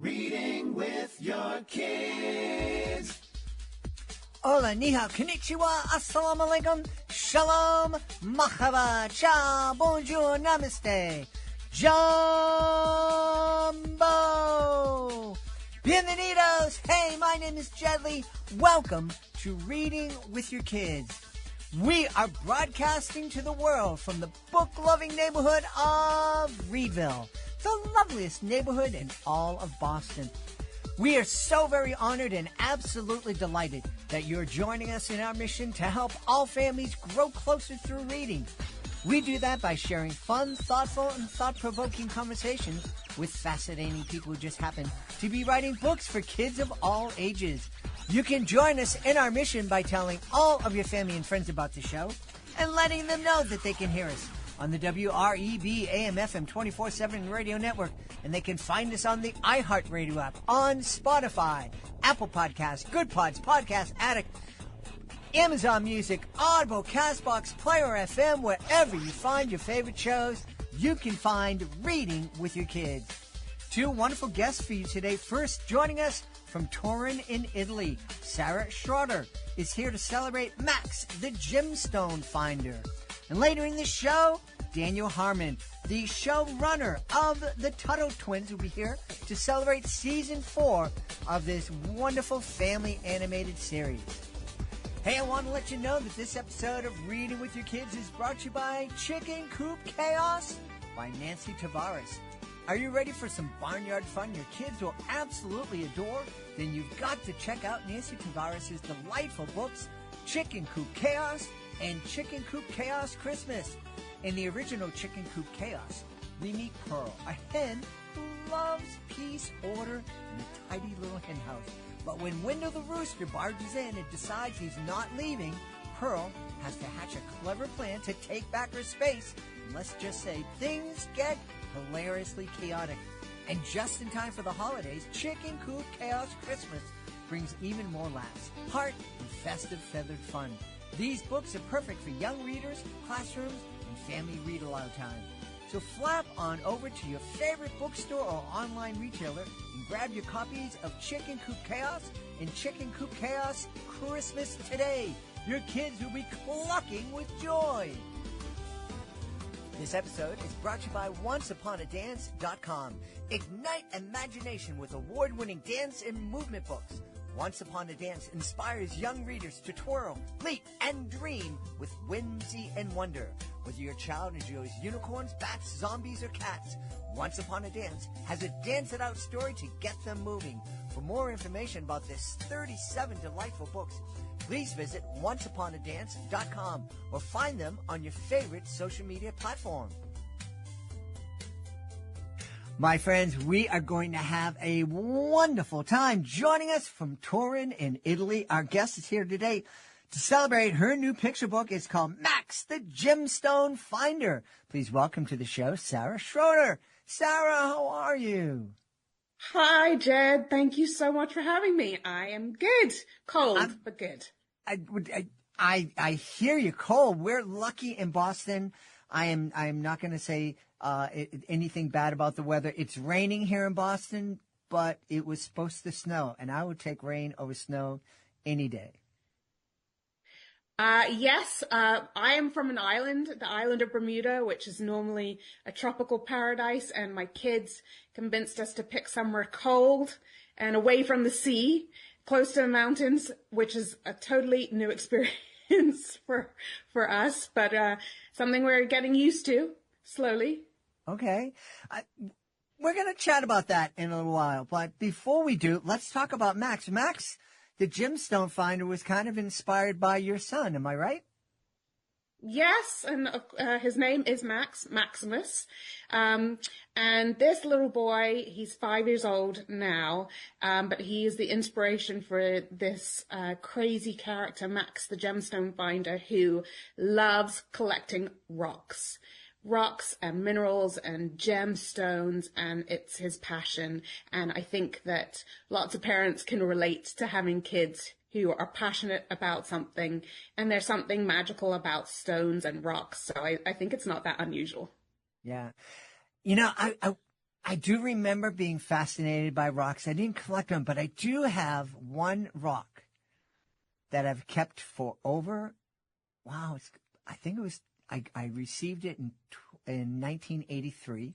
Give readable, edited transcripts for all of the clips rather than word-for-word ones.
Reading with your kids. Hola, ni hao, konnichiwa, assalamu alaikum, shalom, mahaba, ciao, bonjour, namaste, jumbo, bienvenidos. Hey, my name is Jedley. Welcome to Reading with Your Kids. We are broadcasting to the world from the book-loving neighborhood of Reedville, the loveliest neighborhood in all of Boston. We are so very honored and absolutely delighted that you're joining us in our mission to help all families grow closer through reading. We do that by sharing fun, thoughtful, and thought-provoking conversations with fascinating people who just happen to be writing books for kids of all ages. You can join us in our mission by telling all of your family and friends about the show and letting them know that they can hear us on the WREB AM/FM 24/7 radio network, and they can find us on the iHeartRadio app, on Spotify, Apple Podcasts, Good Pods, Podcast Addict, Amazon Music, Audible, CastBox, Player FM, wherever you find your favorite shows, you can find Reading with Your Kids. Two wonderful guests for you today. First, joining us from Turin in Italy, Sara Schroter is here to celebrate Max, the Gemstone Finder. And later in the show, Daniel Harmon, the showrunner of the Tuttle Twins, will be here to celebrate Season 4 of this wonderful family animated series. Hey, I want to let you know that this episode of Reading with Your Kids is brought to you by Chicken Coop Chaos by Nancy Tavares. Are you ready for some barnyard fun your kids will absolutely adore? Then you've got to check out Nancy Tavares' delightful books, Chicken Coop Chaos and Chicken Coop Chaos Christmas. In the original Chicken Coop Chaos, we meet Pearl, a hen who loves peace, order, and a tidy little hen house. But when Window the Rooster barges in and decides he's not leaving, Pearl has to hatch a clever plan to take back her space. And let's just say things get hilariously chaotic. And just in time for the holidays, Chicken Coop Chaos Christmas brings even more laughs, heart, and festive feathered fun. These books are perfect for young readers, classrooms, and family read-aloud time. So flap on over to your favorite bookstore or online retailer and grab your copies of Chicken Coop Chaos and Chicken Coop Chaos Christmas today. Your kids will be clucking with joy. This episode is brought to you by OnceUponADance.com. Ignite imagination with award-winning dance and movement books. Once Upon a Dance inspires young readers to twirl, leap, and dream with whimsy and wonder. Whether your child enjoys unicorns, bats, zombies, or cats, Once Upon a Dance has a dance-it-out story to get them moving. For more information about this 37 delightful books, please visit OnceUponADance.com or find them on your favorite social media platform. My friends, we are going to have a wonderful time. Joining us from Turin in Italy, our guest is here today to celebrate her new picture book. It's called Max, the Gemstone Finder. Please welcome to the show, Sara Schroter. Sara, how are you? Hi, Jed. Thank you so much for having me. I am good. Cold, but good. I hear you cold. We're lucky in Boston. I am not going to say anything bad about the weather. It's raining here in Boston, but it was supposed to snow, and I would take rain over snow any day. Yes, I am from an island, the island of Bermuda, which is normally a tropical paradise, and my kids convinced us to pick somewhere cold and away from the sea, close to the mountains, which is a totally new experience for us, but something we're getting used to slowly. Okay. We're going to chat about that in a little while, but before we do, let's talk about Max. Max, the Gemstone Finder, was kind of inspired by your son, am I right? Yes, and his name is Maximus. And this little boy, he's 5 years old now, but he is the inspiration for this crazy character, Max the Gemstone Finder, who loves collecting rocks and minerals and gemstones, and it's his passion. And I think that lots of parents can relate to having kids who are passionate about something, and there's something magical about stones and rocks. So I think it's not that unusual. Yeah. You know, I do remember being fascinated by rocks. I didn't collect them, but I do have one rock that I've kept for over, wow, I think it was, I received it in 1983.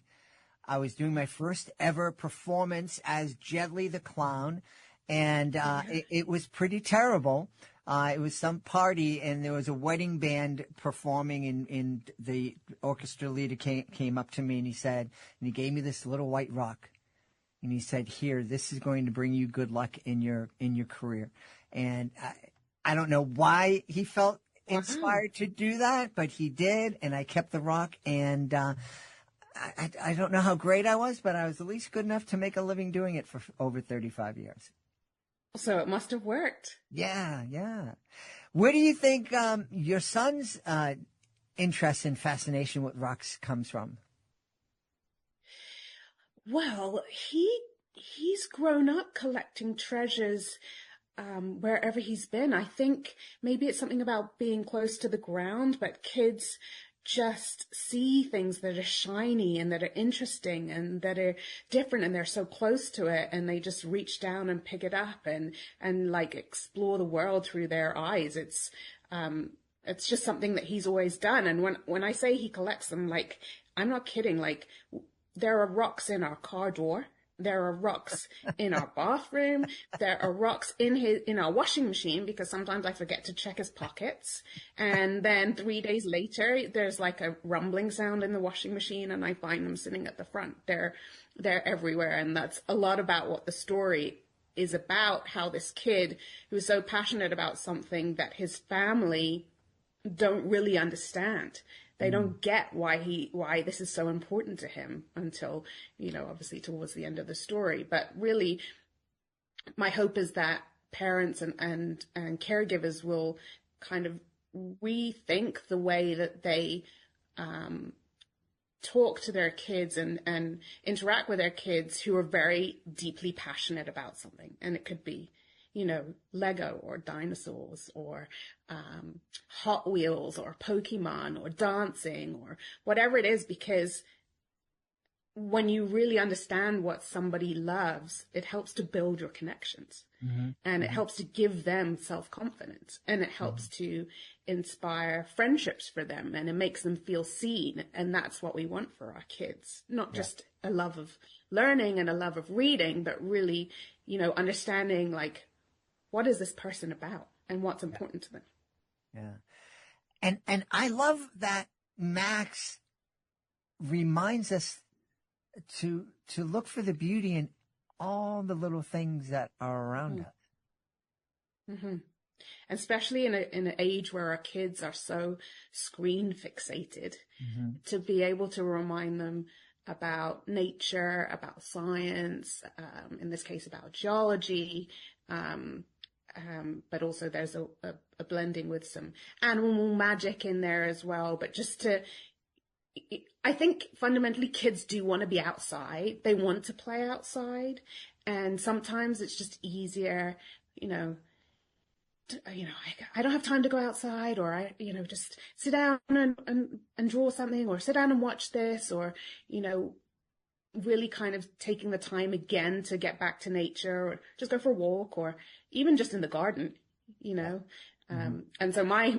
I was doing my first ever performance as Jedley the Clown, and it was pretty terrible. It was some party, and there was a wedding band performing, and the orchestra leader came up to me, and he gave me this little white rock, and he said, "Here, this is going to bring you good luck in your career." And I don't know why he felt inspired to do that, but he did, and I kept the rock, and I don't know how great I was, but I was at least good enough to make a living doing it for over 35 years. So it must have worked. Yeah. Where do you think your son's interest and fascination with rocks comes from? Well, he's grown up collecting treasures wherever he's been. I think maybe it's something about being close to the ground, but kids just see things that are shiny and that are interesting and that are different, and they're so close to it, and they just reach down and pick it up and like explore the world through their eyes. It's just something that he's always done. And when I say he collects them, like, I'm not kidding. Like, there are rocks in our car door. There are rocks in our bathroom. There are rocks in our washing machine, because sometimes I forget to check his pockets. And then 3 days later, there's like a rumbling sound in the washing machine, and I find them sitting at the front. They're everywhere. And that's a lot about what the story is about, how this kid who's so passionate about something that his family don't really understand. They don't get why this is so important to him until, obviously towards the end of the story. But really, my hope is that parents and caregivers will kind of rethink the way that they talk to their kids and interact with their kids who are very deeply passionate about something. And it could be, Lego or dinosaurs or Hot Wheels or Pokemon or dancing or whatever it is, because when you really understand what somebody loves, it helps to build your connections, and it helps to give them self-confidence, and it helps to inspire friendships for them, and it makes them feel seen. And that's what we want for our kids, not just a love of learning and a love of reading, but really, understanding, like, what is this person about and what's important to them? Yeah. And I love that Max reminds us to look for the beauty in all the little things that are around us. Mm-hmm. Especially in an age where our kids are so screen fixated, to be able to remind them about nature, about science, in this case about geology, but also there's a blending with some animal magic in there as well. But I think fundamentally kids do want to be outside. They want to play outside. And sometimes it's just easier, I don't have time to go outside, or just sit down and draw something, or sit down and watch this, or, really kind of taking the time again to get back to nature, or just go for a walk, or even just in the garden, and so my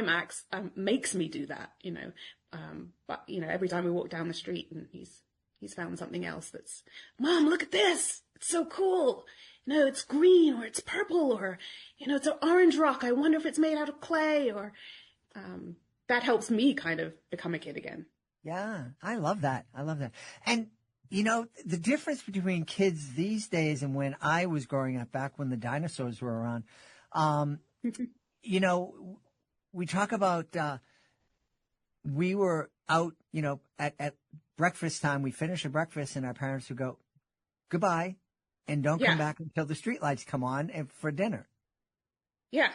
Max makes me do that, but every time we walk down the street and he's found something else that's, Mom, look at this, it's so cool. It's green, or it's purple, or, it's an orange rock. I wonder if it's made out of clay, or, that helps me kind of become a kid again. Yeah, I love that. And, the difference between kids these days and when I was growing up, back when the dinosaurs were around, we talk about, we were out, at breakfast time, we finish a breakfast and our parents would go, goodbye. And don't come back until the streetlights come on for dinner. Yeah,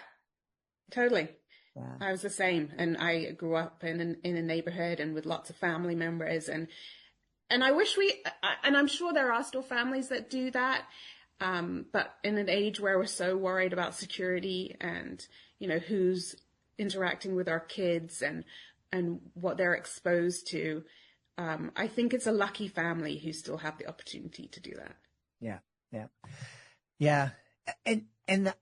totally. Yeah. I was the same. And I grew up in a neighborhood and with lots of family members. And I wish and I'm sure there are still families that do that. But in an age where we're so worried about security and, who's interacting with our kids and what they're exposed to, I think it's a lucky family who still have the opportunity to do that. Yeah. Yeah. Yeah. And the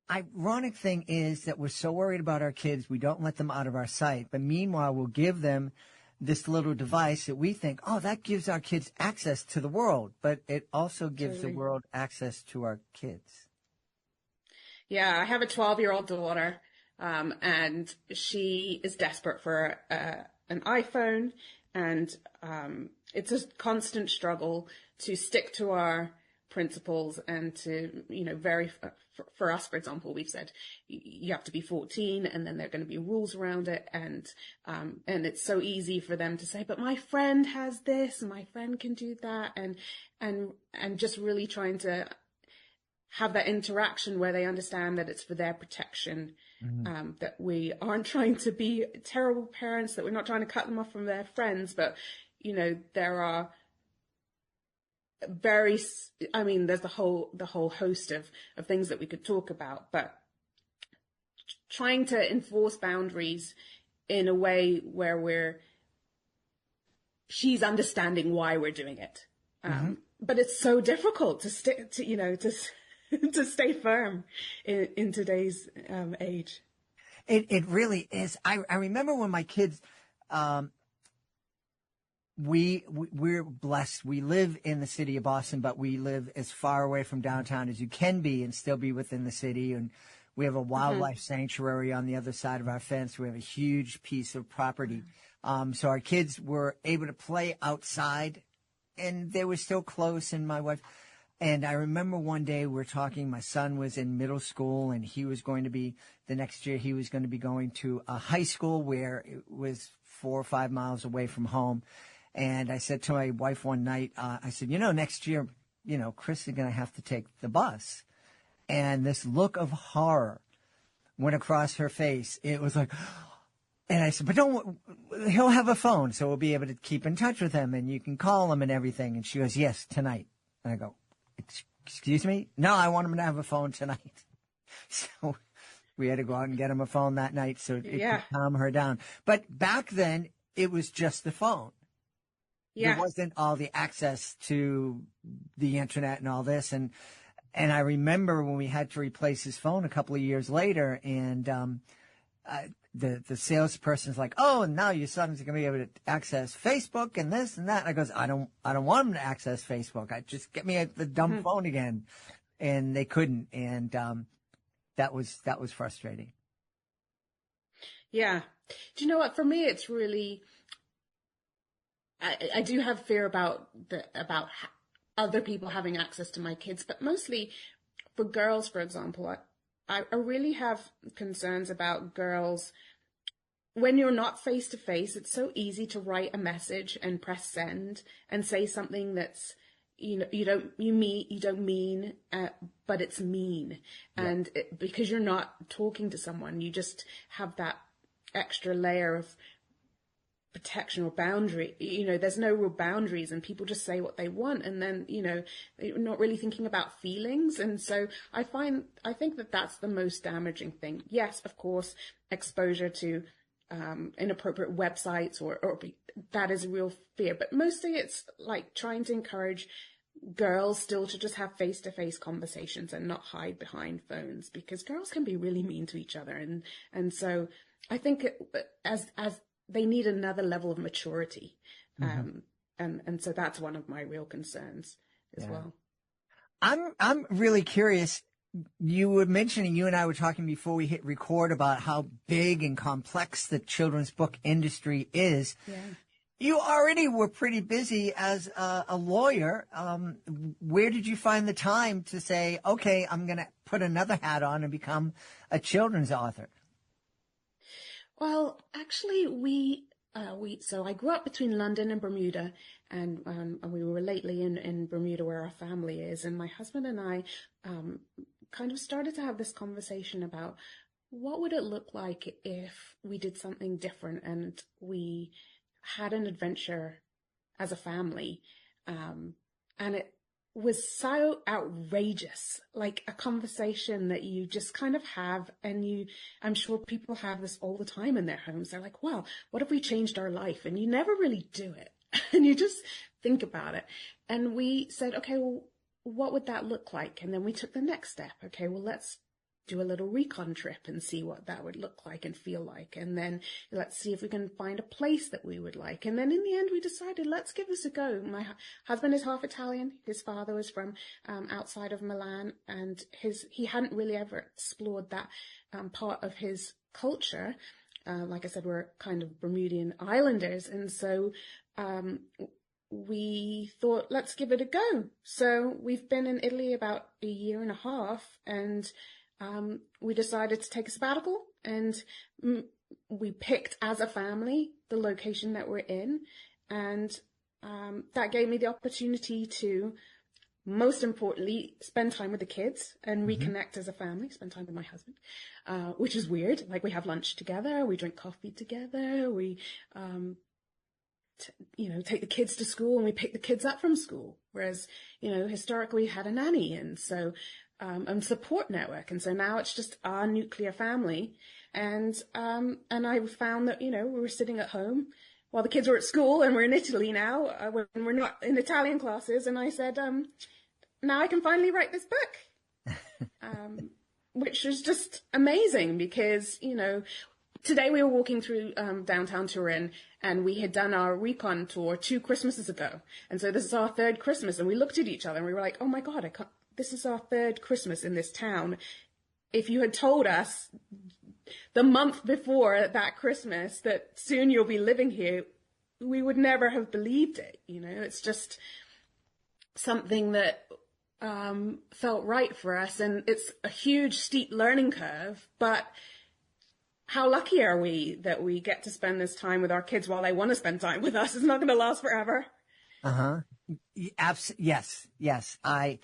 ironic thing is that we're so worried about our kids, we don't let them out of our sight. But meanwhile, we'll give them this little device that we think, oh, that gives our kids access to the world. But it also gives the world access to our kids. Yeah, I have a 12-year-old daughter, and she is desperate for an iPhone, and it's a constant struggle to stick to our principles and to, for us, for example, we've said you have to be 14 and then there are going to be rules around it. And it's so easy for them to say, but my friend has this and my friend can do that. And just really trying to have that interaction where they understand that it's for their protection, that we aren't trying to be terrible parents, that we're not trying to cut them off from their friends, but, there are there's the whole host of things that we could talk about, but trying to enforce boundaries in a way where she's understanding why we're doing it. But it's so difficult to stick to, to stay firm in today's age. It really is. I remember when my kids, we're blessed. We live in the city of Boston, but we live as far away from downtown as you can be and still be within the city. And we have a wildlife sanctuary on the other side of our fence. We have a huge piece of property. So our kids were able to play outside and they were still close. And my wife, and I remember one day we're talking, my son was in middle school and he was going to be, the next year he was going to be going to a high school where it was 4 or 5 miles away from home. And I said to my wife one night, I said, next year, Chris is going to have to take the bus. And this look of horror went across her face. It was like, and I said, but he'll have a phone, so we'll be able to keep in touch with him and you can call him and everything. And she goes, yes, tonight. And I go, excuse me? No, I want him to have a phone tonight. So we had to go out and get him a phone that night so it could calm her down. But back then, it was just the phone. Yeah. There wasn't all the access to the internet and all this. And I remember when we had to replace his phone a couple of years later and, the salesperson's like, oh, now your son's going to be able to access Facebook and this and that. And I goes, I don't want him to access Facebook. Just get me the dumb phone again. And they couldn't. And, that was frustrating. Yeah. Do you know what? For me, it's really, I do have fear about other people having access to my kids, but mostly for girls, for example, I really have concerns about girls. When you're not face to face, it's so easy to write a message and press send and say something that's, you don't mean, but it's mean. Yeah. And because you're not talking to someone, you just have that extra layer of protection or boundary. There's no real boundaries and people just say what they want. And then, they're not really thinking about feelings. And so I think that that's the most damaging thing. Yes, of course, exposure to inappropriate websites or that is a real fear, but mostly it's like trying to encourage girls still to just have face-to-face conversations and not hide behind phones, because girls can be really mean to each other, and so I think as they need another level of maturity, and so that's one of my real concerns as well. I'm really curious. You were mentioning, you and I were talking before we hit record about how big and complex the children's book industry is. Yeah. You already were pretty busy as a lawyer. Where did you find the time to say, okay, I'm going to put another hat on and become a children's author? Well, actually, so I grew up between London and Bermuda, and we were lately in Bermuda where our family is, and my husband and I kind of started to have this conversation about what would it look like if we did something different and we had an adventure as a family. And it was so outrageous, like a conversation that you just kind of have, and I'm sure people have this all the time in their homes. They're like, well, what if we changed our life? And you never really do it. And you just think about it. And we said, okay, well, what would that look like? And then we took the next step. Okay, well, let's do a little recon trip and see what that would look like and feel like. And then let's see if we can find a place that we would like. And then in the end, we decided, let's give this a go. My husband is half Italian. His father was from outside of Milan, and he hadn't really ever explored that part of his culture. Like I said, we're kind of Bermudian islanders. And so we thought, let's give it a go. So we've been in Italy about a year and a half, and we decided to take a sabbatical, and we picked as a family the location that we're in. And that gave me the opportunity to, most importantly, spend time with the kids and reconnect as a family, spend time with my husband, which is weird. Like, we have lunch together, we drink coffee together, we, take the kids to school, and we pick the kids up from school. Whereas, historically we had a nanny, and so, and support network. And so now it's just our nuclear family. And I found that, we were sitting at home while the kids were at school, and we're in Italy now, when we're not in Italian classes. And I said, now I can finally write this book, which was just amazing because, today we were walking through downtown Turin, and we had done our recon tour 2 Christmases ago. And so this is our 3rd Christmas, and we looked at each other and we were like, oh my God, this is our 3rd Christmas in this town. If you had told us the month before that Christmas that soon you'll be living here, we would never have believed it. It's just something that felt right for us. And it's a huge, steep learning curve, but how lucky are we that we get to spend this time with our kids while they want to spend time with us? It's not going to last forever. Yes. I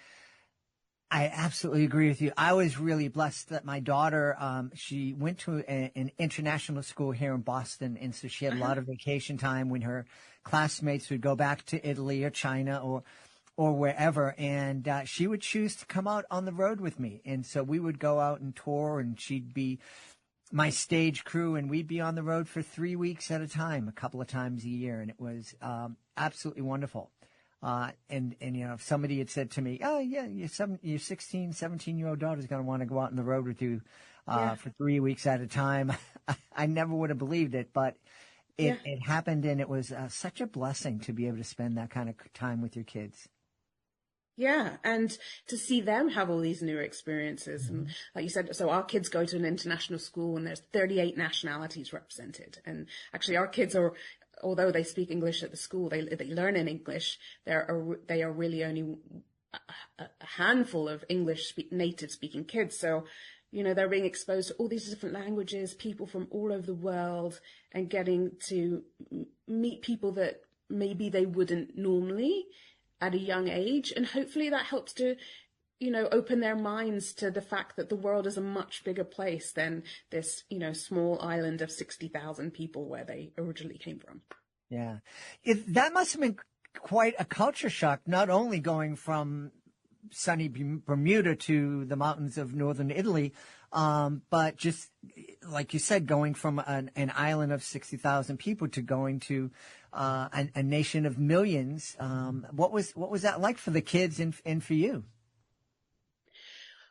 absolutely agree with you. I was really blessed that my daughter, she went to an international school here in Boston, and so she had a lot of vacation time when her classmates would go back to Italy or China or wherever, and she would choose to come out on the road with me. And so we would go out and tour, and she'd be my stage crew, and we'd be on the road for 3 weeks at a time, a couple of times a year, and it was absolutely wonderful. And if somebody had said to me, oh yeah, your 16, 17-year-old daughter's going to want to go out on the road with you, for 3 weeks at a time, I never would have believed it, but it happened, and it was such a blessing to be able to spend that kind of time with your kids. Yeah, and to see them have all these new experiences. And like you said, so our kids go to an international school, and there's 38 nationalities represented. And actually our kids are, although they speak English at the school, they learn in English. They are really only a handful of native speaking kids. So, they're being exposed to all these different languages, people from all over the world, and getting to meet people that maybe they wouldn't normally at a young age. And hopefully that helps to, open their minds to the fact that the world is a much bigger place than this, small island of 60,000 people where they originally came from. Yeah. That must have been quite a culture shock, not only going from sunny Bermuda to the mountains of northern Italy, but just, like you said, going from an island of 60,000 people to going to a nation of millions. What was that like for the kids and for you?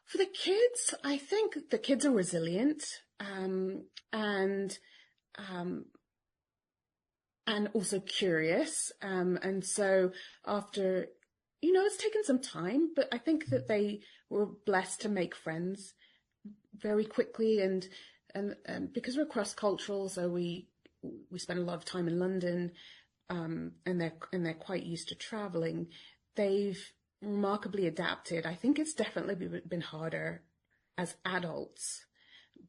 For the kids, I think the kids are resilient, and also curious. And so after, it's taken some time, but I think that they were blessed to make friends very quickly, and because we're cross-cultural, so we spend a lot of time in London, and they're quite used to traveling. They've remarkably adapted. I think it's definitely been harder as adults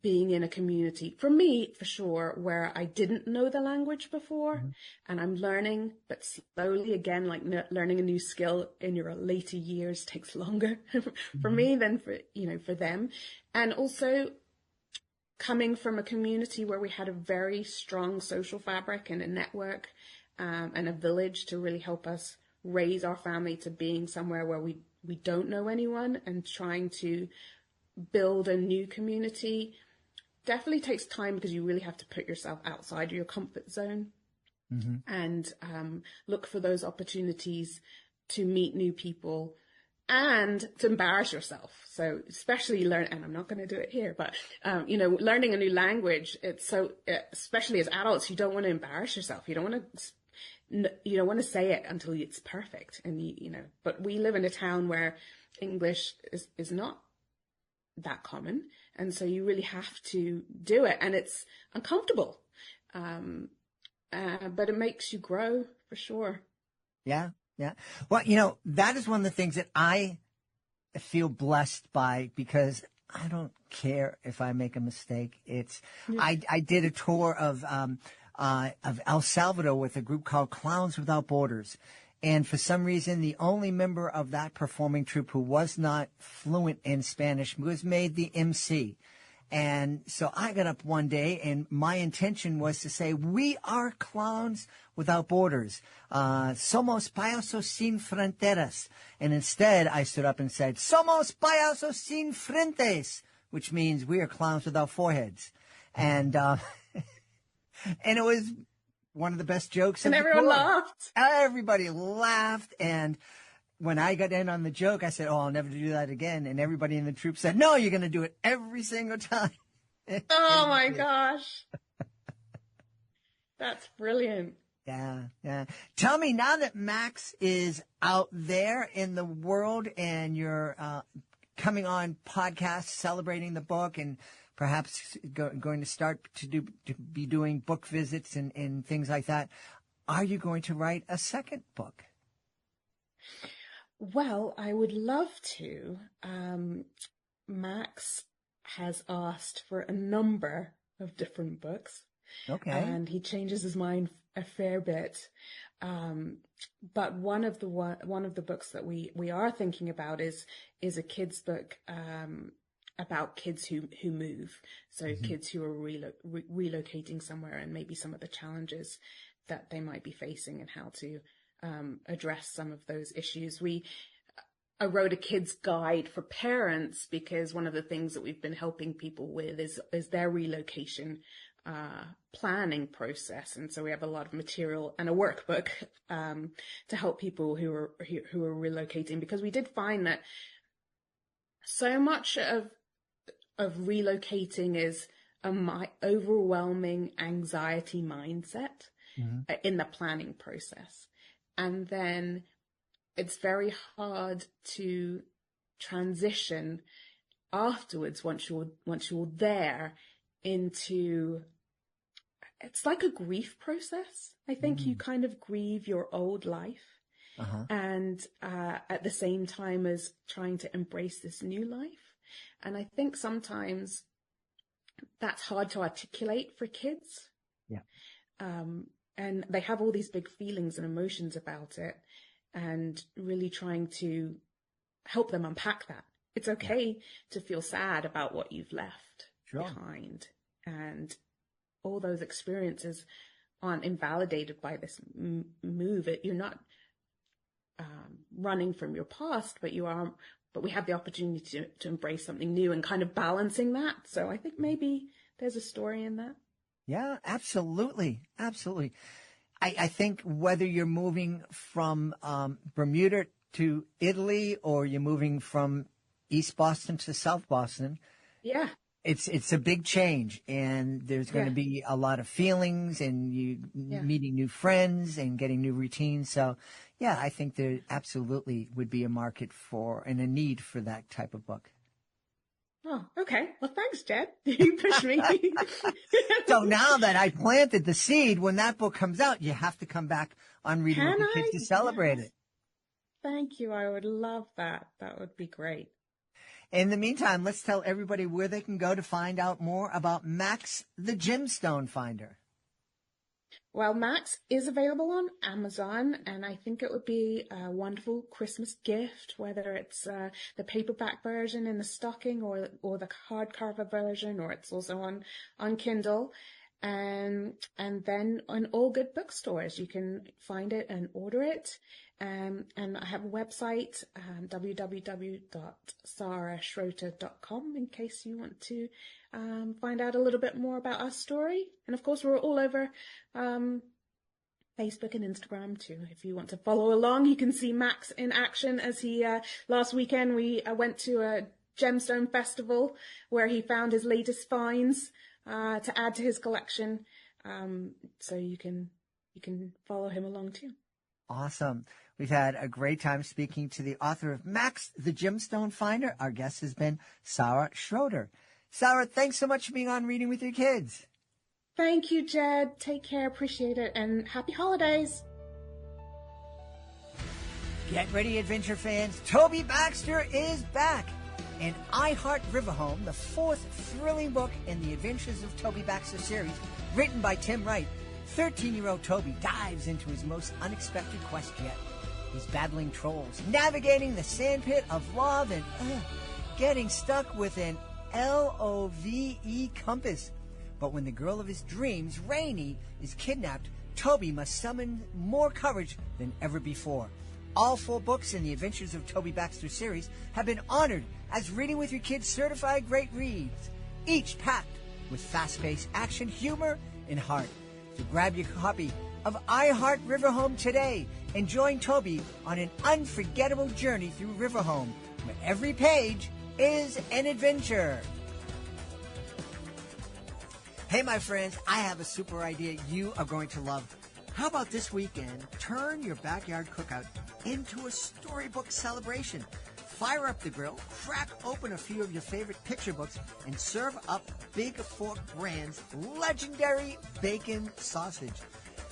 being in a community, for me, for sure, where I didn't know the language before, and I'm learning, but slowly, again, like learning a new skill in your later years takes longer for me than for them. And also coming from a community where we had a very strong social fabric and a network, and a village to really help us raise our family to being somewhere where we don't know anyone, and trying to build a new community definitely takes time, because you really have to put yourself outside of your comfort zone. and look for those opportunities to meet new people and to embarrass yourself. So especially and I'm not going to do it here, but, learning a new language, it's so, especially as adults, you don't want to embarrass yourself. You don't want to say it until it's perfect. And, but we live in a town where English is not that common. And so you really have to do it, and it's uncomfortable. But it makes you grow for sure. Yeah. Yeah. Well, that is one of the things that I feel blessed by, because I don't care if I make a mistake. I did a tour of El Salvador with a group called Clowns Without Borders. And for some reason, the only member of that performing troupe who was not fluent in Spanish was made the MC. And so I got up one day, and my intention was to say, we are clowns without borders. Somos payasos sin fronteras. And instead, I stood up and said, somos payasos sin frentes, which means we are clowns without foreheads. And and it was one of the best jokes. And everyone laughed. Everybody laughed. And when I got in on the joke, I said, I'll never do that again. And everybody in the troupe said, no, you're going to do it every single time. Oh, my gosh. That's brilliant. Yeah, yeah. Tell me, now that Max is out there in the world and you're coming on podcasts celebrating the book, and perhaps going to start to be doing book visits and things like that, are you going to write a second book? Well, I would love to. Max has asked for a number of different books. Okay. And he changes his mind a fair bit. But one of the books that we are thinking about is a kid's book about kids who move. So kids who are relocating somewhere, and maybe some of the challenges that they might be facing and how to address some of those issues. I wrote a kid's guide for parents, because one of the things that we've been helping people with is their relocation planning process. And so we have a lot of material and a workbook to help people who are relocating, because we did find that so much of relocating is my overwhelming anxiety mindset in the planning process. And then it's very hard to transition afterwards, once you're there, into, it's like a grief process. I think you kind of grieve your old life, and at the same time as trying to embrace this new life. And I think sometimes that's hard to articulate for kids. Yeah. And they have all these big feelings and emotions about it, and really trying to help them unpack that. It's okay to feel sad about what you've left behind, and all those experiences aren't invalidated by this move. You're not running from your past, but we have the opportunity to embrace something new, and kind of balancing that. So I think maybe there's a story in that. Yeah, absolutely. Absolutely. I think whether you're moving from Bermuda to Italy, or you're moving from East Boston to South Boston, it's a big change, and there's going to be a lot of feelings, and you meeting new friends and getting new routines. So, yeah, I think there absolutely would be a market for and a need for that type of book. Oh, okay. Well, thanks, Jed. You pushed me. So now that I planted the seed, when that book comes out, you have to come back on Reading with the Kids to celebrate it. Thank you. I would love that. That would be great. In the meantime, let's tell everybody where they can go to find out more about Max the Gemstone Finder. Well, Max is available on Amazon, and I think it would be a wonderful Christmas gift, whether it's the paperback version in the stocking, or the hardcover version, or it's also on Kindle. And then on all good bookstores, you can find it and order it. And I have a website, www.saraschroter.com, in case you want to find out a little bit more about our story. And of course, we're all over Facebook and Instagram too. If you want to follow along, you can see Max in action as he, last weekend we went to a Gemstone Festival where he found his latest finds to add to his collection. So you can follow him along too. Awesome. We've had a great time speaking to the author of Max, the Gemstone Finder. Our guest has been Sara Schroter. Sara, thanks so much for being on Reading with Your Kids. Thank you, Jed. Take care. Appreciate it. And happy holidays. Get ready, adventure fans. Toby Baxter is back. In I Heart Riverhome, the fourth thrilling book in the Adventures of Toby Baxter series, written by Tim Wright, 13-year-old Toby dives into his most unexpected quest yet. He's battling trolls, navigating the sandpit of love, and getting stuck with an LOVE compass. But when the girl of his dreams, Rainey, is kidnapped, Toby must summon more courage than ever before. All 4 books in the Adventures of Toby Baxter series have been honored as Reading with Your Kids certified great reads, each packed with fast-paced action, humor, and heart. So grab your copy of I Heart Riverhome today and join Toby on an unforgettable journey through Riverhome, where every page is an adventure. Hey, my friends, I have a super idea you are going to love. How about this weekend, turn your backyard cookout into a storybook celebration? Fire up the grill, crack open a few of your favorite picture books, and serve up Big Fork Brand's legendary bacon sausage.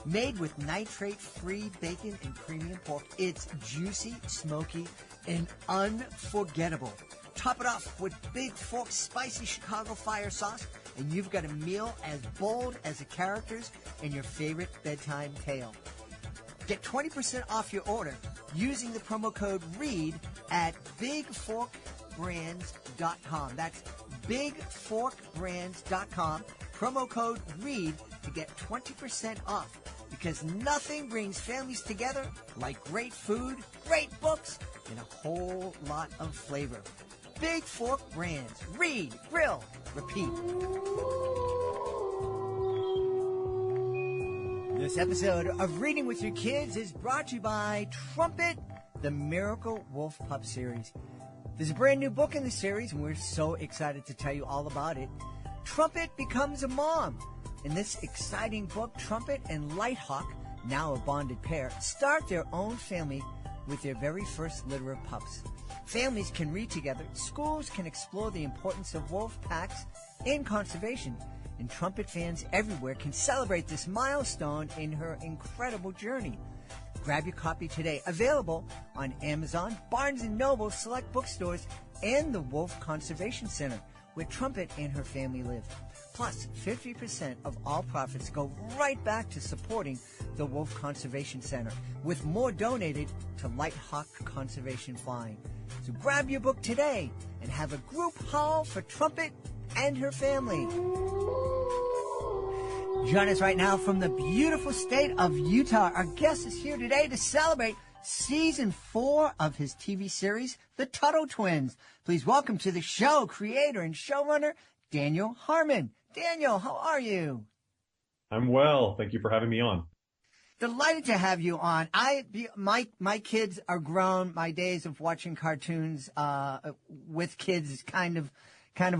Made with nitrate-free bacon and premium pork, it's juicy, smoky, and unforgettable. Top it off with Big Fork's spicy Chicago fire sauce, and you've got a meal as bold as the characters in your favorite bedtime tale. Get 20% off your order using the promo code READ at bigforkbrands.com. That's bigforkbrands.com. Promo code READ to get 20% off, because nothing brings families together like great food, great books, and a whole lot of flavor. Big Fork Brands. Read, grill, repeat. This episode of Reading with Your Kids is brought to you by Trumpet, the Miracle Wolf Pup series. There's a brand new book in the series, and we're so excited to tell you all about it. Trumpet becomes a mom. In this exciting book, Trumpet and Lighthawk, now a bonded pair, start their own family with their very first litter of pups. Families can read together, schools can explore the importance of wolf packs and conservation, and Trumpet fans everywhere can celebrate this milestone in her incredible journey. Grab your copy today. Available on Amazon, Barnes & Noble, select bookstores, and the Wolf Conservation Center, where Trumpet and her family live. Plus, 50% of all profits go right back to supporting the Wolf Conservation Center, with more donated to Lighthawk Conservation Flying. So grab your book today and have a group haul for Trumpet and her family. Join us right now from the beautiful state of Utah. Our guest is here today to celebrate Season 4 of his TV series, The Tuttle Twins. Please welcome to the show creator and showrunner, Daniel Harmon. Daniel, how are you? I'm well. Thank you for having me on. Delighted to have you on. My kids are grown. My days of watching cartoons with kids is kind of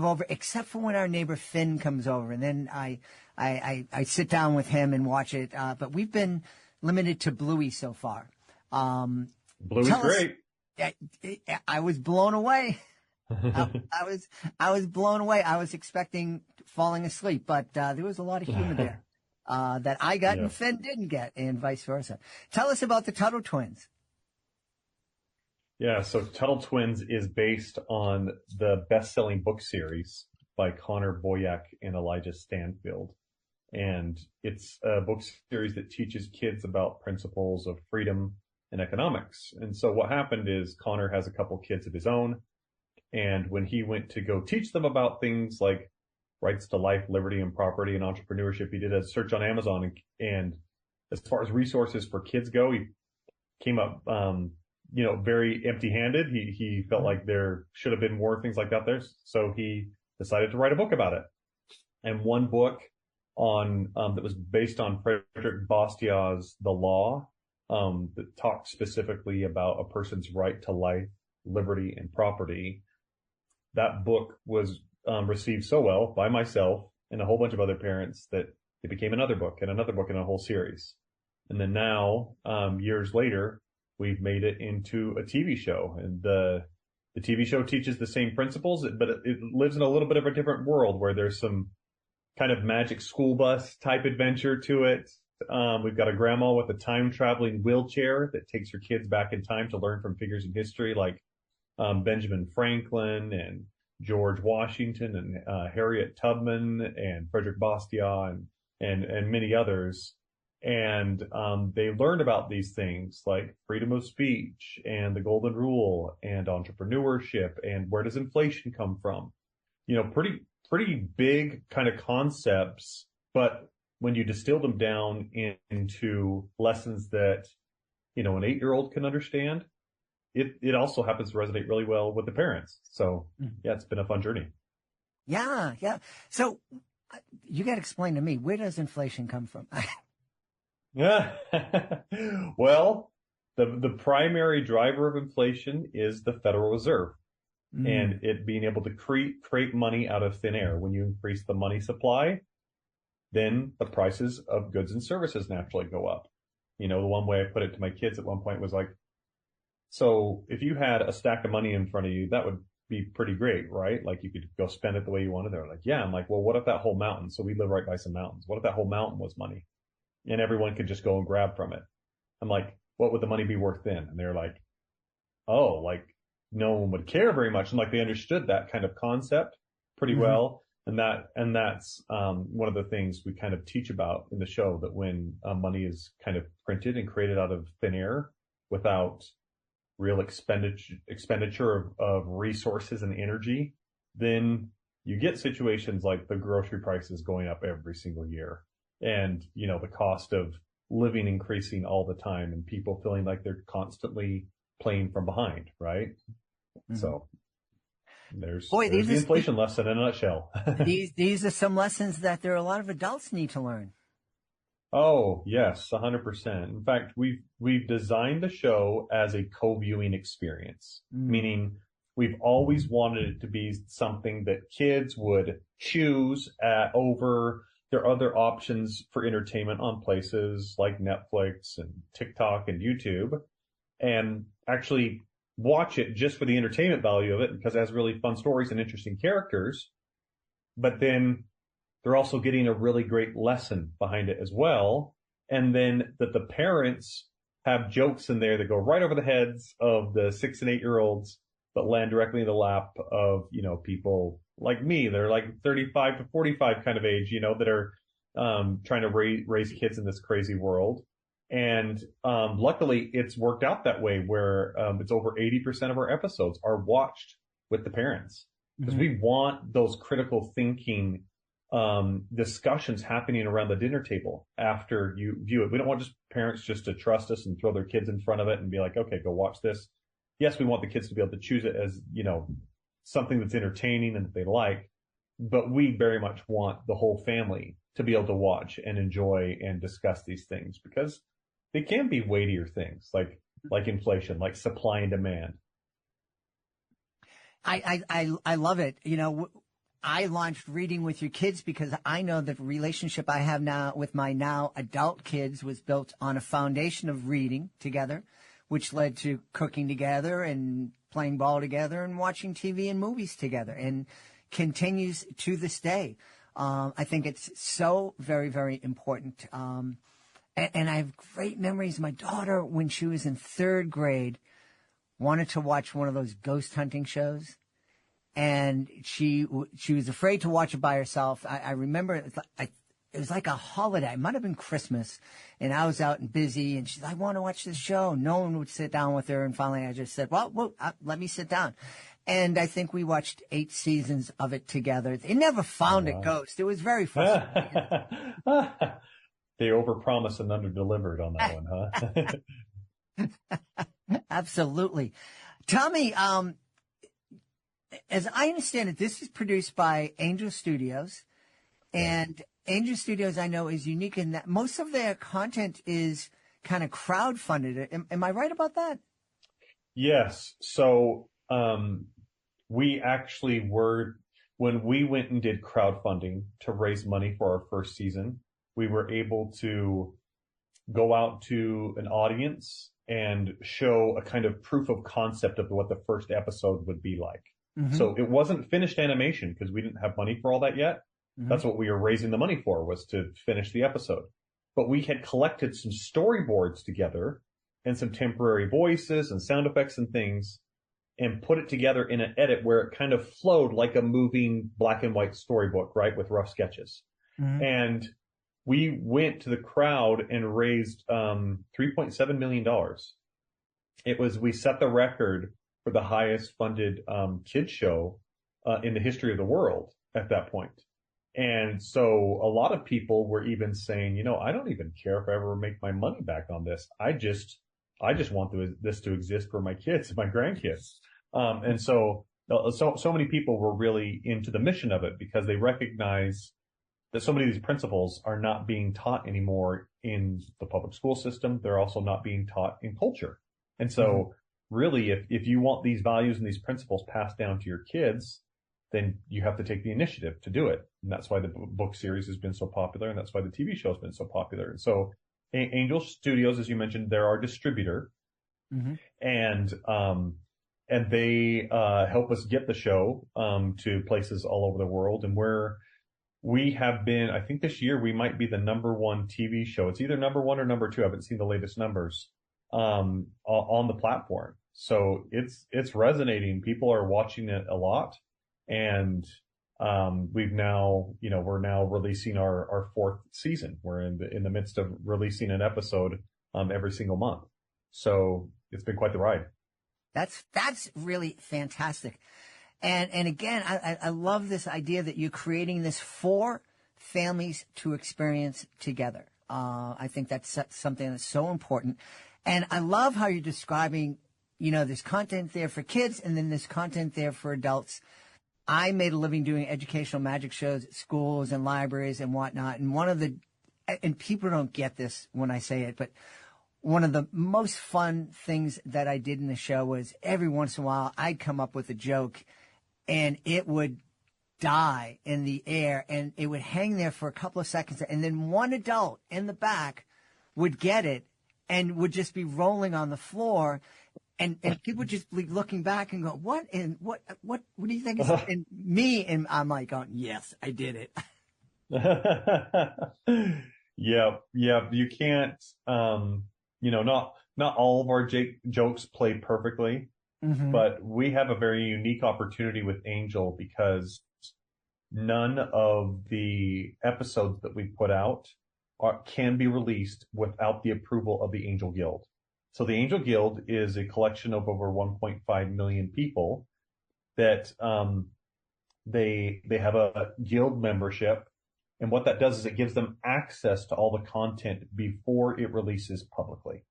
over, except for when our neighbor Finn comes over, and then I sit down with him and watch it. But we've been limited to Bluey so far. Bluey's great. I was blown away. I was blown away. I was expecting falling asleep, but there was a lot of humor there that I got and Finn didn't get, and vice versa. Tell us about the Tuttle Twins. Yeah, so Tuttle Twins is based on the best-selling book series by Connor Boyack and Elijah Stanfield. And it's a book series that teaches kids about principles of freedom and economics. And so what happened is Connor has a couple kids of his own. And when he went to go teach them about things like rights to life, liberty, and property and entrepreneurship, he did a search on Amazon. And as far as resources for kids go, he came up, very empty-handed. He felt like there should have been more things like that there. So he decided to write a book about it. And one book that was based on Frederick Bastiat's The Law, that talked specifically about a person's right to life, liberty, and property. That book was received so well by myself and a whole bunch of other parents that it became another book and another book and a whole series. And then now, years later, we've made it into a TV show, and the TV show teaches the same principles, but it lives in a little bit of a different world where there's some kind of magic school bus type adventure to it. We've got a grandma with a time traveling wheelchair that takes her kids back in time to learn from figures in history like Benjamin Franklin and George Washington and Harriet Tubman and Frederick Bastiat and many others. And they learned about these things like freedom of speech and the golden rule and entrepreneurship and where does inflation come from? You know, pretty big kind of concepts, but when you distill them down into lessons that, you know, an 8-year-old can understand, it also happens to resonate really well with the parents. So yeah, it's been a fun journey. Yeah. So you got to explain to me, where does inflation come from? Yeah. Well, the primary driver of inflation is the Federal Reserve and it being able to create money out of thin air. When you increase the money supply, then the prices of goods and services naturally go up. You know, the one way I put it to my kids at one point was like, so if you had a stack of money in front of you, that would be pretty great, right? Like you could go spend it the way you wanted. They're like, yeah. I'm like, well, what if that whole mountain? So we live right by some mountains. What if that whole mountain was money and everyone could just go and grab from it? I'm like, what would the money be worth then? And they're like, oh, like no one would care very much. And like they understood that kind of concept pretty well. And that's one of the things we kind of teach about in the show, that when money is kind of printed and created out of thin air without real expenditure of resources and energy, then you get situations like the grocery prices going up every single year, and you know the cost of living increasing all the time, and people feeling like they're constantly playing from behind, right? So there's the inflation lesson in a nutshell. these are some lessons that there are a lot of adults need to learn. Oh, yes, 100%. In fact, we've designed the show as a co-viewing experience, meaning we've always wanted it to be something that kids would choose over their other options for entertainment on places like Netflix and TikTok and YouTube, and actually watch it just for the entertainment value of it because it has really fun stories and interesting characters. But then they're also getting a really great lesson behind it as well. And then that the parents have jokes in there that go right over the heads of the 6 and 8-year-olds, but land directly in the lap of, you know, people like me. They're like 35 to 45 kind of age, you know, that are trying to raise kids in this crazy world. And luckily it's worked out that way where it's over 80% of our episodes are watched with the parents because we want those critical thinking discussions happening around the dinner table after you view it. We don't want just parents just to trust us and throw their kids in front of it and be like, okay, go watch this. Yes, we want the kids to be able to choose it as, you know, something that's entertaining and that they like, but we very much want the whole family to be able to watch and enjoy and discuss these things because they can be weightier things like inflation, like supply and demand. I love it. You know, I launched Reading with Your Kids because I know the relationship I have now with my now adult kids was built on a foundation of reading together, which led to cooking together and playing ball together and watching TV and movies together, and continues to this day. I think it's so very, very important. And I have great memories. My daughter, when she was in 3rd grade, wanted to watch one of those ghost hunting shows. And she was afraid to watch it by herself. I remember it was like a holiday. It might have been Christmas. And I was out and busy. And she's like, I want to watch this show. No one would sit down with her. And finally I just said, well, let me sit down. And I think we watched 8 seasons of it together. They never found a ghost. It was very frustrating. They overpromised and underdelivered on that one, huh? Absolutely. Tell me, as I understand it, this is produced by Angel Studios, and Angel Studios, I know, is unique in that most of their content is kind of crowdfunded. Am I right about that? Yes. So, we actually were, when we went and did crowdfunding to raise money for our first season, we were able to go out to an audience and show a kind of proof of concept of what the first episode would be like. Mm-hmm. So it wasn't finished animation because we didn't have money for all that yet. Mm-hmm. That's what we were raising the money for, was to finish the episode. But we had collected some storyboards together and some temporary voices and sound effects and things, and put it together in an edit where it kind of flowed like a moving black and white storybook, right? With rough sketches. Mm-hmm. And we went to the crowd and raised, $3.7 million. We set the record for the highest funded, kids show, in the history of the world at that point. And so a lot of people were even saying, you know, I don't even care if I ever make my money back on this. I just want this to exist for my kids and my grandkids. And so many people were really into the mission of it because they recognize that so many of these principles are not being taught anymore in the public school system. They're also not being taught in culture. And so really, if you want these values and these principles passed down to your kids, then you have to take the initiative to do it. And that's why the book series has been so popular. And that's why the TV show has been so popular. And so Angel Studios, as you mentioned, they're our distributor. Mm-hmm. And they, help us get the show, to places all over the world. And we have been, I think this year we might be the #1 TV show. It's either #1 or #2. I haven't seen the latest numbers, on the platform. So it's resonating. People are watching it a lot. And, we're now releasing our 4th season. We're in the midst of releasing an episode, every single month. So it's been quite the ride. That's really fantastic. And again, I love this idea that you're creating this for families to experience together. I think that's something that's so important. And I love how you're describing, there's content there for kids and then there's content there for adults. I made a living doing educational magic shows at schools and libraries and whatnot. And and people don't get this when I say it, but one of the most fun things that I did in the show was every once in a while I'd come up with a joke and it would die in the air and it would hang there for a couple of seconds. And then one adult in the back would get it and would just be rolling on the floor. And people would just be looking back and go, what do you think is and me? And I'm like, oh, yes, I did it. Yeah. You can't, not all of our jokes play perfectly, but we have a very unique opportunity with Angel because none of the episodes that we put out can be released without the approval of the Angel Guild. So the Angel Guild is a collection of over 1.5 million people that, they have a guild membership. And what that does is it gives them access to all the content before it releases publicly.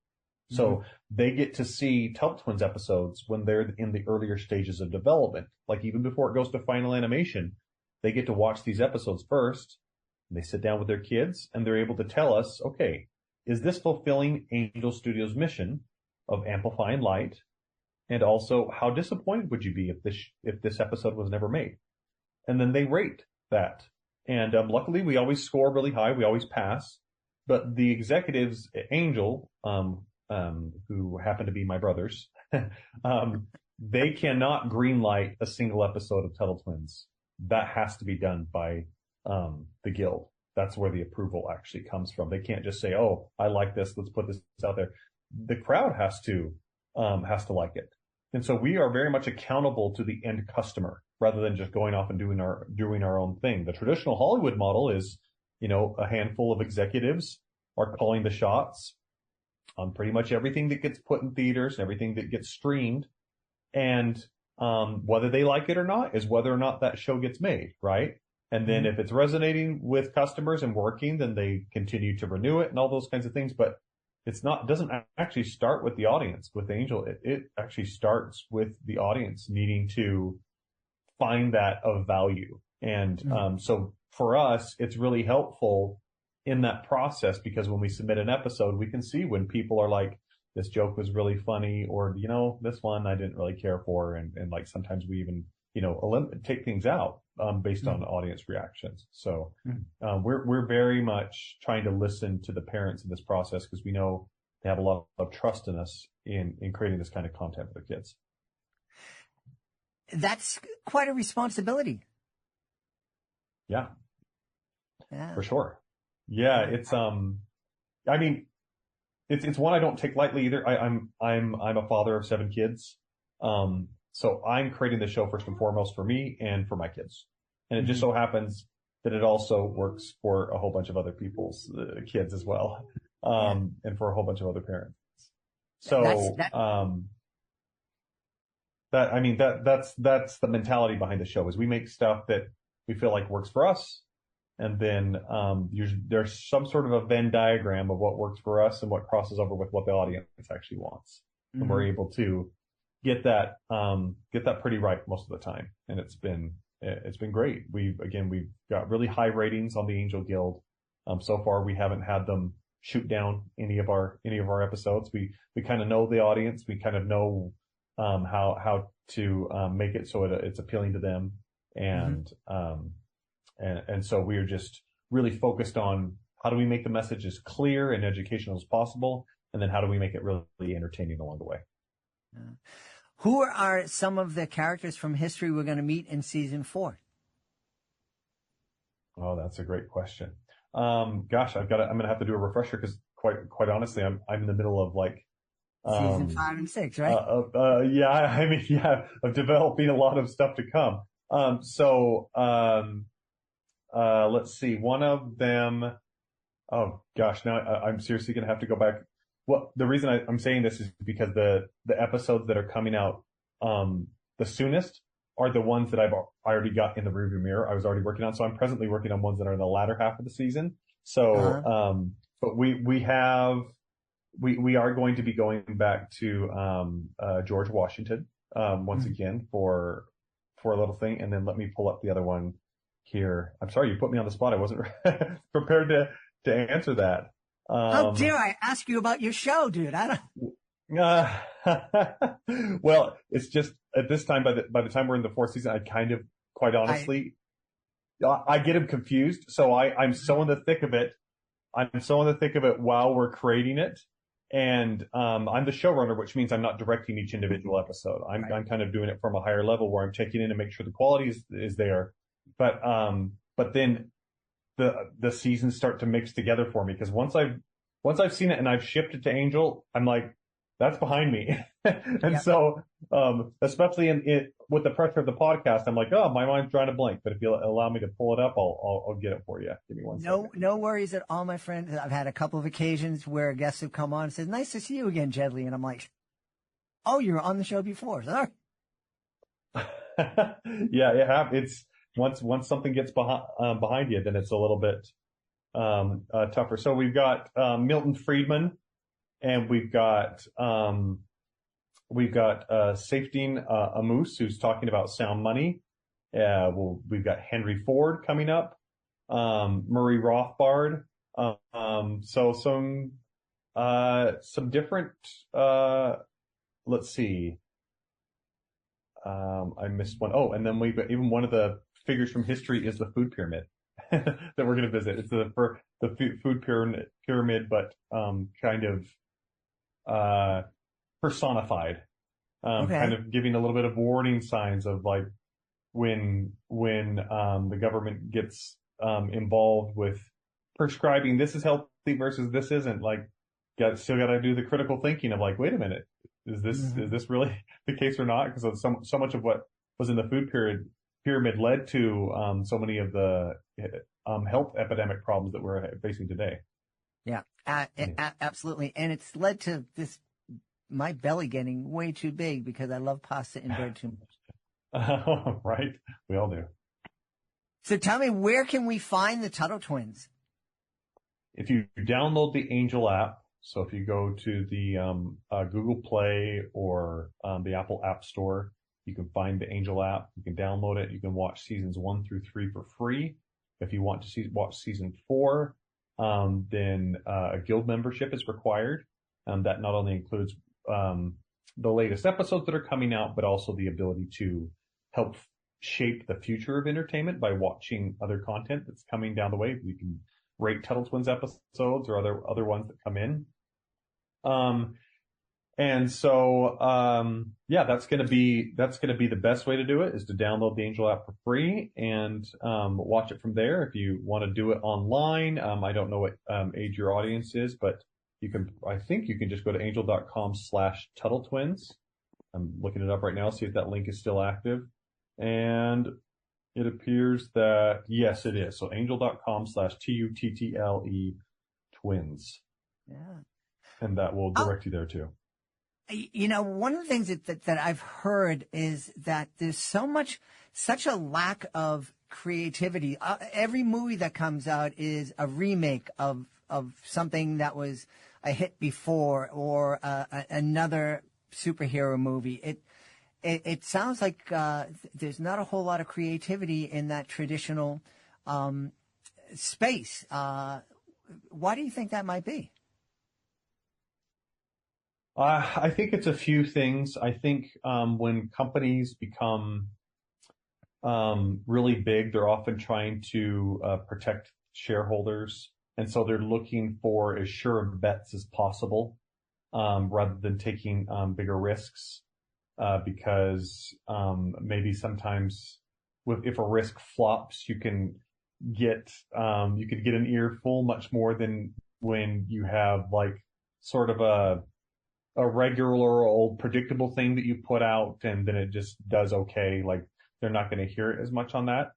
So they get to see Tuttle Twins episodes when they're in the earlier stages of development. Like even before it goes to final animation, they get to watch these episodes first. And they sit down with their kids and they're able to tell us, okay, is this fulfilling Angel Studios' mission of amplifying light? And also, how disappointed would you be if this episode was never made? And then they rate that. And luckily, we always score really high. We always pass. But the executives at Angel, who happen to be my brothers, they cannot greenlight a single episode of Tuttle Twins. That has to be done by the guild. That's where the approval actually comes from. They can't just say, "Oh, I like this. Let's put this out there." The crowd has to like it. And so we are very much accountable to the end customer rather than just going off and doing our own thing. The traditional Hollywood model is, a handful of executives are calling the shots on pretty much everything that gets put in theaters and everything that gets streamed. And, whether they like it or not is whether or not that show gets made, right? And then if it's resonating with customers and working, then they continue to renew it and all those kinds of things. But doesn't actually start with the audience with Angel. It actually starts with the audience needing to find that of value. And, so for us, it's really helpful in that process because when we submit an episode, we can see when people are like, this joke was really funny, or, this one I didn't really care for. And like sometimes we even, take things out, based on audience reactions. So, we're very much trying to listen to the parents in this process because we know they have a lot of trust in us in creating this kind of content for their kids. That's quite a responsibility. Yeah. Yeah. For sure. Yeah. It's, it's one I don't take lightly either. I'm a father of 7 kids. So I'm creating the show first and foremost for me and for my kids. And it just so happens that it also works for a whole bunch of other people's kids as well. And for a whole bunch of other parents. So, that's the mentality behind the show is we make stuff that we feel like works for us. And then, there's some sort of a Venn diagram of what works for us and what crosses over with what the audience actually wants. And we're able to get that pretty right most of the time. And it's been great. We've got really high ratings on the Angel Guild. So far we haven't had them shoot down any of our episodes. We kind of know the audience. We kind of know, how to, make it so it's appealing to them. And so we are just really focused on how do we make the message as clear and educational as possible, and then how do we make it really entertaining along the way. Who are some of the characters from history we're going to meet in season 4? Oh, that's a great question. Gosh, I'm going to have to do a refresher because quite honestly, I'm in the middle of like, season 5 and 6, right? Of developing a lot of stuff to come. Let's see. One of them, oh gosh, now I'm seriously going to have to go back. Well, the reason I'm saying this is because the episodes that are coming out, the soonest are the ones that I already got in the rearview mirror. I was already working on. So I'm presently working on ones that are in the latter half of the season. So, but we are going to be going back to, George Washington, once again for a little thing. And then let me pull up the other one here. I'm sorry, you put me on the spot. I wasn't prepared to answer that. How dare I ask you about your show, dude? I don't. Well, it's just at this time, by the time we're in the 4th season, I kind of, quite honestly, I get them confused. So I'm so in the thick of it. I'm so in the thick of it while we're creating it. And, I'm the showrunner, which means I'm not directing each individual episode. I'm kind of doing it from a higher level where I'm taking in and make sure the quality is there. But then the seasons start to mix together for me because once I've seen it and I've shipped it to Angel, I'm like, that's behind me. And so, especially with the pressure of the podcast, I'm like, oh, my mind's drawing a blank. But if you allow me to pull it up, I'll get it for you. Give me one second. No worries at all, my friend. I've had a couple of occasions where guests have come on and said, nice to see you again, Jedley. And I'm like, oh, you were on the show before. Sorry. Yeah, it's once something gets behind you, then it's a little bit, tougher. So we've got, Milton Friedman, and we've got Safdien Amoose, who's talking about sound money. We've got Henry Ford coming up, Murray Rothbard. So some different, let's see. I missed one. Oh, and then we've got even one of the figures from history is the food pyramid that we're going to visit. It's the food pyramid, but, kind of, personified, kind of giving a little bit of warning signs of like when, the government gets, involved with prescribing this is healthy versus this isn't, like, still got to do the critical thinking of like, wait a minute, is this really the case or not? Because so much of what was in the food pyramid led to, so many of the, health epidemic problems that we're facing today. Yeah, absolutely. And it's led to my belly getting way too big because I love pasta and bread too much. Right. We all do. So tell me, where can we find the Tuttle Twins? If you download the Angel app, so if you go to the, Google Play or, the Apple App Store, you can find the Angel app. You can download it. You can watch seasons 1 through 3 for free. If you want to watch season 4, then a guild membership is required. That not only includes the latest episodes that are coming out, but also the ability to help shape the future of entertainment by watching other content that's coming down the way. You can rate Tuttle Twins episodes or other ones that come in. And so, that's going to be the best way to do it, is to download the Angel app for free and, watch it from there. If you want to do it online, I don't know what, age your audience is, but I think you can just go to angel.com/Tuttle Twins. I'm looking it up right now, see if that link is still active. And it appears that, yes, it is. So angel.com/TUTTLE twins. Yeah. And that will direct you there too. You know, one of the things that I've heard is that there's such a lack of creativity. Every movie that comes out is a remake of something that was a hit before, or another superhero movie. It sounds like there's not a whole lot of creativity in that traditional space. Why do you think that might be? I think it's a few things. I think when companies become really big, they're often trying to protect shareholders. And so they're looking for as sure bets as possible, rather than taking bigger risks. Because maybe sometimes if a risk flops, you can get an earful much more than when you have like sort of a regular old predictable thing that you put out and then it just does okay. Like they're not going to hear it as much on that.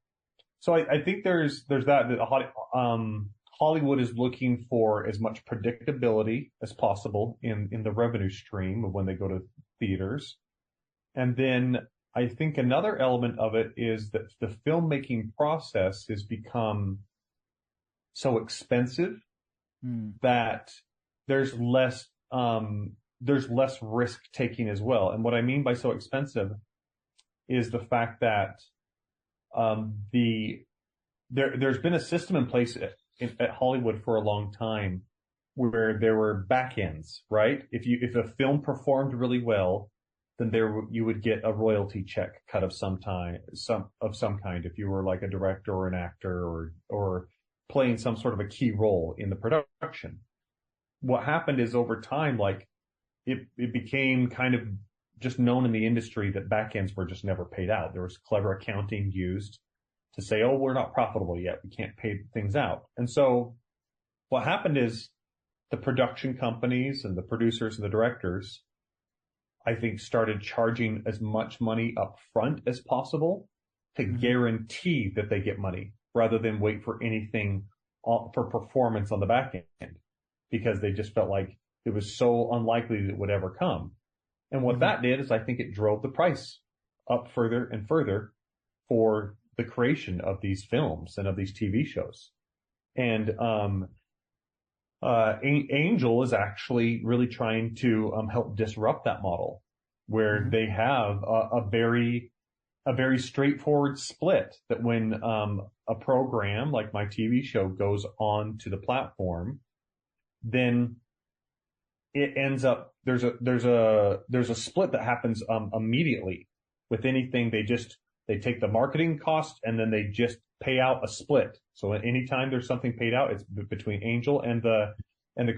So I think there's that Hollywood is looking for as much predictability as possible in the revenue stream of when they go to theaters. And then I think another element of it is that the filmmaking process has become so expensive that there's less risk taking as well. And what I mean by so expensive is the fact that there's been a system in place at Hollywood for a long time where there were back ends, right? If a film performed really well, then you would get a royalty check cut of some kind. If you were like a director or an actor or playing some sort of a key role in the production. What happened is over time, like it became kind of just known in the industry that back ends were just never paid out. There was clever accounting used to say, oh, we're not profitable yet. We can't pay things out. And so what happened is the production companies and the producers and the directors, I think, started charging as much money up front as possible to guarantee that they get money rather than wait for anything for performance on the back end, because they just felt like it was so unlikely that it would ever come. And what that did is I think it drove the price up further and further for the creation of these films and of these TV shows. And Angel is actually really trying to help disrupt that model, where they have a very straightforward split that when a program like my TV show goes on to the platform, then it ends up there's a split that happens immediately. With anything, they take the marketing cost and then they just pay out a split. So anytime there's something paid out, it's between Angel and the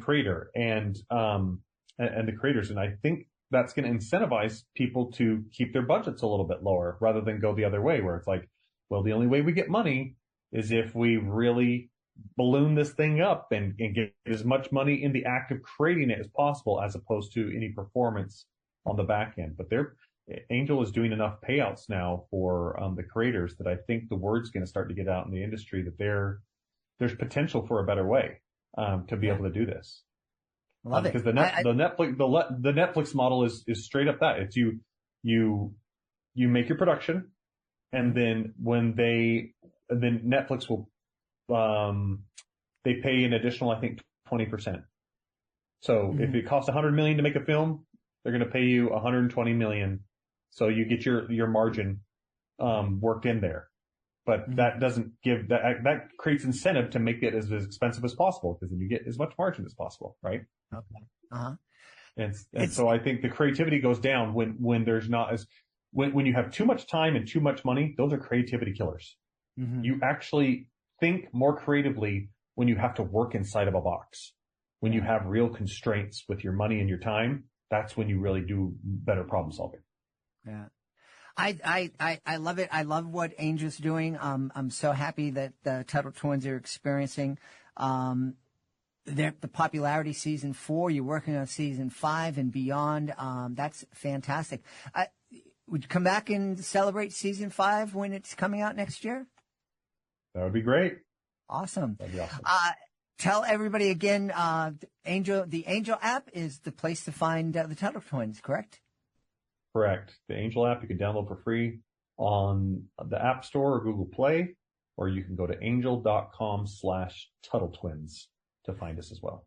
creator and the creators. And I think that's going to incentivize people to keep their budgets a little bit lower rather than go the other way, where it's like, well, the only way we get money is if we really balloon this thing up and get as much money in the act of creating it as possible, as opposed to any performance on the back end. But Angel is doing enough payouts now for the creators that I think the word's going to start to get out in the industry that there's potential for a better way to be able to do this. Love it. Because the Netflix model is straight up that. It's you make your production, and then then Netflix will they pay an additional, I think, 20%. So if it costs $100 million to make a film, they're going to pay you $120 million. So you get your margin worked in there. But that doesn't give that creates incentive to make it as expensive as possible, because then you get as much margin as possible, right? Okay. Uh-huh. And so I think the creativity goes down when there's not as when you have too much time and too much money. Those are creativity killers. Mm-hmm. You actually think more creatively when you have to work inside of a box. When you have real constraints with your money and your time, that's when you really do better problem solving. Yeah. I love it. I love what Angel's doing. I'm so happy that the Tuttle Twins are experiencing the popularity season 4. You're working on season 5 and beyond. That's fantastic. Would you come back and celebrate season 5 when it's coming out next year? That would be great. Awesome. That'd be awesome. Tell everybody again, the Angel app is the place to find the Tuttle Twins, correct? Correct. The Angel app you can download for free on the App Store or Google Play, or you can go to angel.com/Tuttle Twins to find us as well.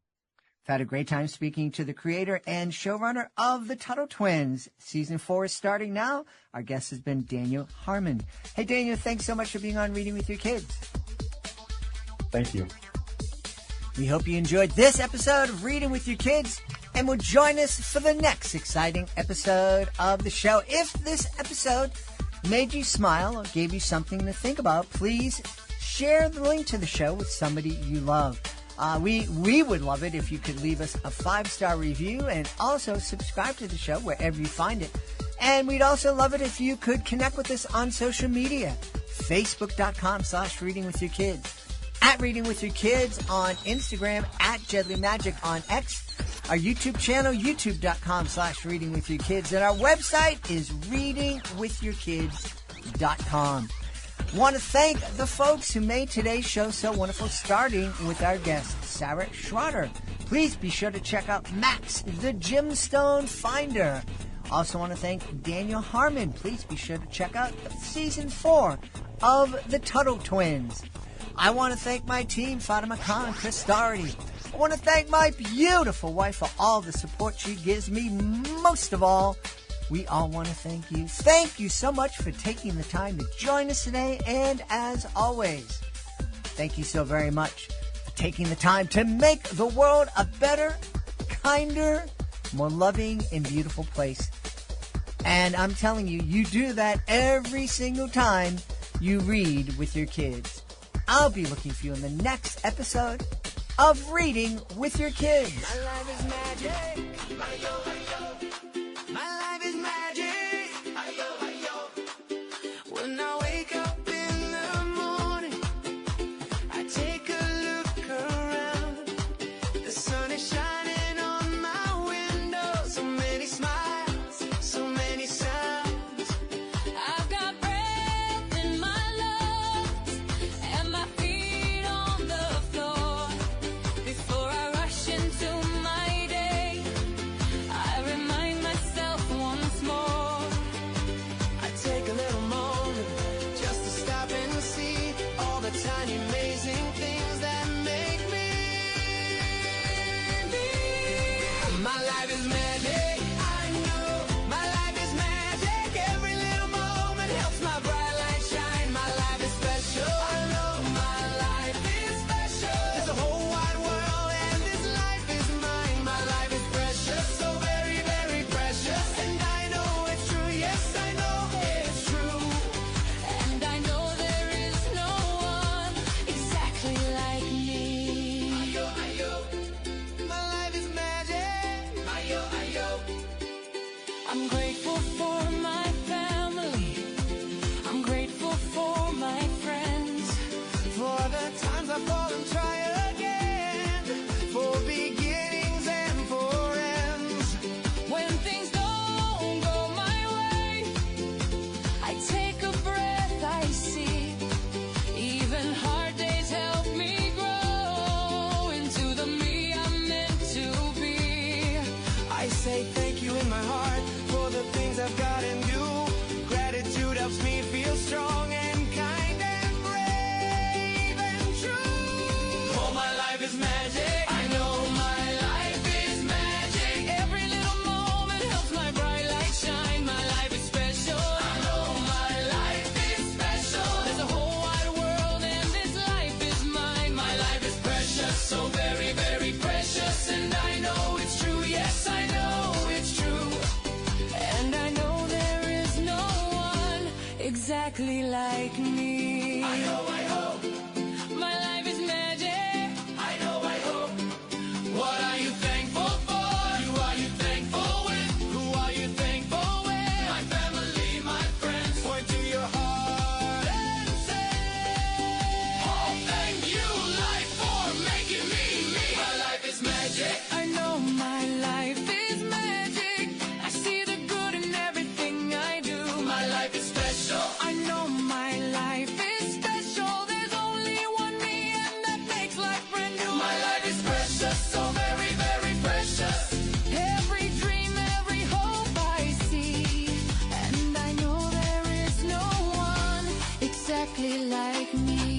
I've had a great time speaking to the creator and showrunner of the Tuttle Twins. Season 4 is starting now. Our guest has been Daniel Harmon. Hey, Daniel, thanks so much for being on Reading with Your Kids. Thank you. We hope you enjoyed this episode of Reading with Your Kids, and will join us for the next exciting episode of the show. If this episode made you smile or gave you something to think about, please share the link to the show with somebody you love. We would love it if you could leave us a 5-star review, and also subscribe to the show wherever you find it. And we'd also love it if you could connect with us on social media. Facebook.com/readingwithyourkids. At Reading With Your Kids on Instagram, at Jedly Magic on X, our YouTube channel, youtube.com/readingwithyourkids, and our website is readingwithyourkids.com. Want to thank the folks who made today's show so wonderful, starting with our guest, Sara Schroter. Please be sure to check out Max, the Gemstone Finder. Also want to thank Daniel Harmon. Please be sure to check out season 4 of the Tuttle Twins. I want to thank my team, Fatima Khan, Chris Doherty. I want to thank my beautiful wife for all the support she gives me. Most of all, we all want to thank you. Thank you so much for taking the time to join us today. And as always, thank you so very much for taking the time to make the world a better, kinder, more loving and beautiful place. And I'm telling you, you do that every single time you read with your kids. I'll be looking for you in the next episode of Reading with Your Kids. My life is magic. My life is magic. When I wake up in the morning, I take a look around. The sun is shining on my window. So many smiles, so many sounds. I've got breath in my lungs and my feet on the floor. Before I rush into my day, I exactly like me. I know, I hope my life is magic. I know, I hope. What are you thankful for? Who are you thankful with? Who are you thankful with? My family, my friends. Point to your heart and say, oh, thank you, life, for making me me. My life is magic. I know my life is magic. I see the good in everything I do. My life is special. I know my life is special. There's only one me, and that makes life brand new. My life is precious, so very, very precious. Every dream, every hope I see, and I know there is no one exactly like me.